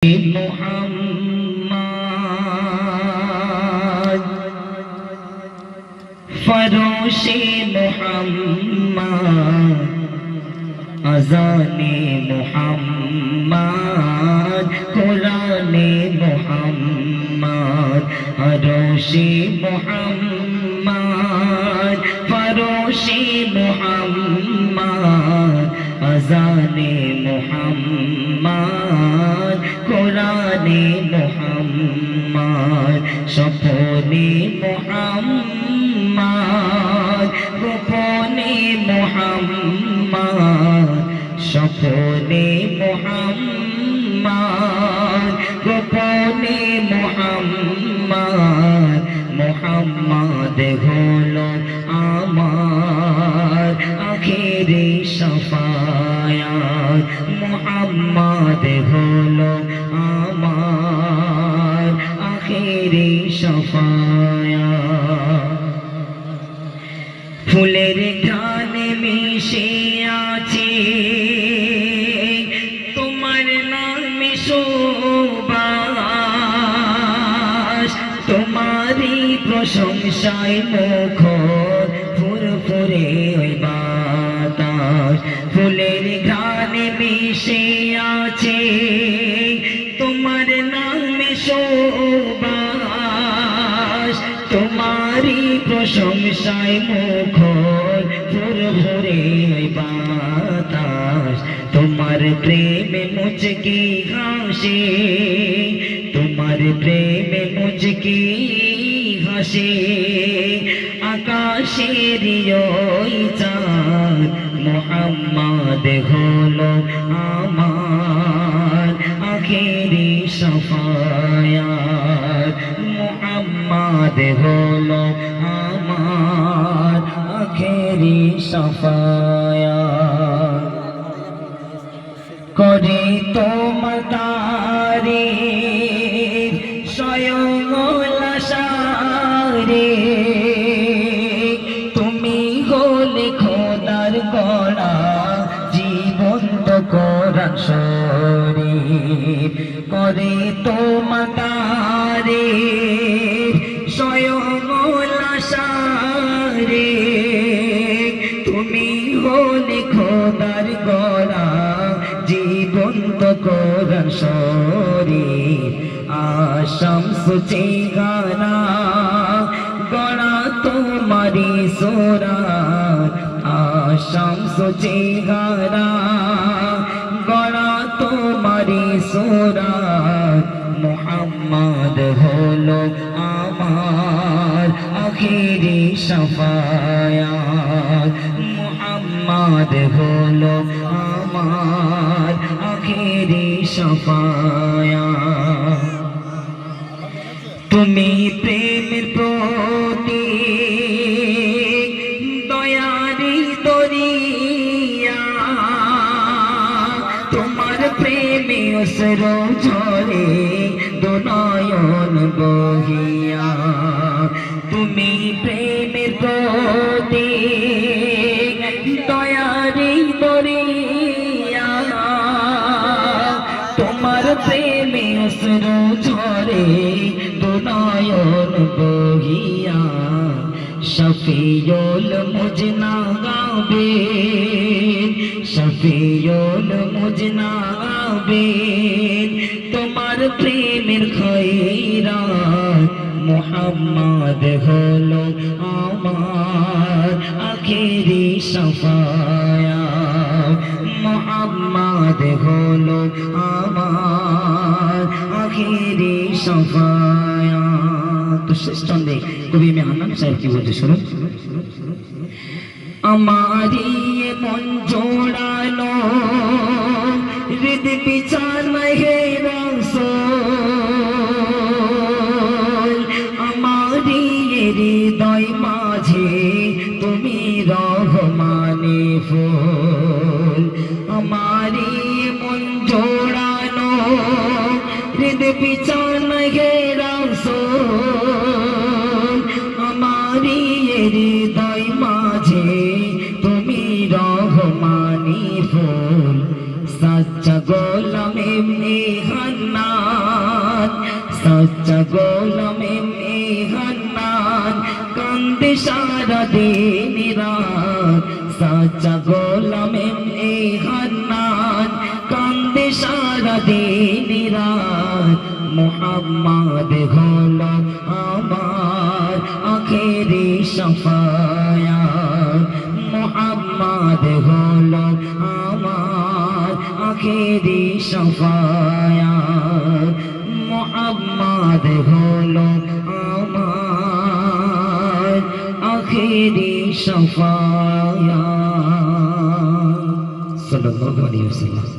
মোহাম্মদ ফরোশে মোহাম্মদ আজানে মোহাম্মদ কোরআনে মোহাম্মদ আরশে মোহাম্মদ ফরোশে মোহাম্মদ আজানে মোহাম্মদ কোরআনে মোহাম্মদ স্বপনে মোহাম্মদ গোপনে মোহাম্মদ স্বপনে মোহাম্মদ গোপনে মোহাম্মদ মোহাম্মদ হলো আমার আখেরি শাফায়াত মোহাম্মদ হলো আমার আখেরি শাফায়াত ফুলের গানে মিশে আছে তোমার নামে সুবাস তোমারই প্রশংসায় মুখর ফুরফুরে ওই বাতাস ফুলের গানে মিশে আছে তোমার নামে সুবাস তোমারই প্রশংসায় মুখর ফুরফুরে ওই বাতাস তোমার প্রেমে মুচকি হাসে তোমার প্রেমে মুচকি হাসে আকাশের ওই চাঁদ মোহাম্মদ হলো আমার আখেরি শাফায়াত মোহাম্মদ হলো আমার আখেরি শাফায়াত করে তোমার তারিফ স্বয়ং লাশারে তুমি হলে খোদার গড়া জীবন্ত কোরআন শরীফ করে তোমার তারিফ স্বয়ং লাশারে তুমি হলে খোদার গড়া জীবন্ত কোরআন শরীফ আশামস চেহারা গড়া তোমারি সুরাত আশামস চেহারা গড়া তোমারি সুরাত মোহাম্মদ হলো আমার আখেরি শাফায়াত মোহাম্মদ হলো আমার আখেরি শাফায়াত তুমি প্রেমের প্রতীক দয়ারি দরিয়া তোমার প্রেমে অশ্রু ঝরে দুনয়ন বহিয়া তুমি প্রেমের প্রতীক দয়ারি দরিয়া তোমার প্রেমে অশ্রু ঝরে দুনয়ন বহিয়া শফিউল মুজনাবিন শফিউল মুজনাবিন তোমার প্রেমের খৈরাত মোহাম্মদ হলো আমার আখেরি শাফায়াত মোহাম্মদ হলো আমার আখেরি শাফায়াত। তো শেষ চন্দে কবি মেহান্নান সাহেব কি বলতে শুনুন। আমারি মন জোড়ানো হৃদ বিছানায় হে রাসূল আমারি হৃদয় মাঝে তুমি রহমানে ফুল আমারি মন জোড়ানো হৃদ বিছানায় হে রাসূল আমারি হৃদয় মাঝে তুমি রহমানি ফুল সচ্চা গোলাম এমনি হান্না সচ্চা গোলামে মেহনান কান্দে সারা দিন রাত সচ্চা গোলামে মেহনান কান্দে সারা দিন রাত মুহাম্মদ হলো আমার আখেরি শাফায়াত মুহাম্মদ হলো আমার আখেরি শাফায়াত মুহাম্মদ হলো আমার আখেরি শাফায়াত সাল্লাল্লাহু আলাইহি ওয়াসাল্লাম।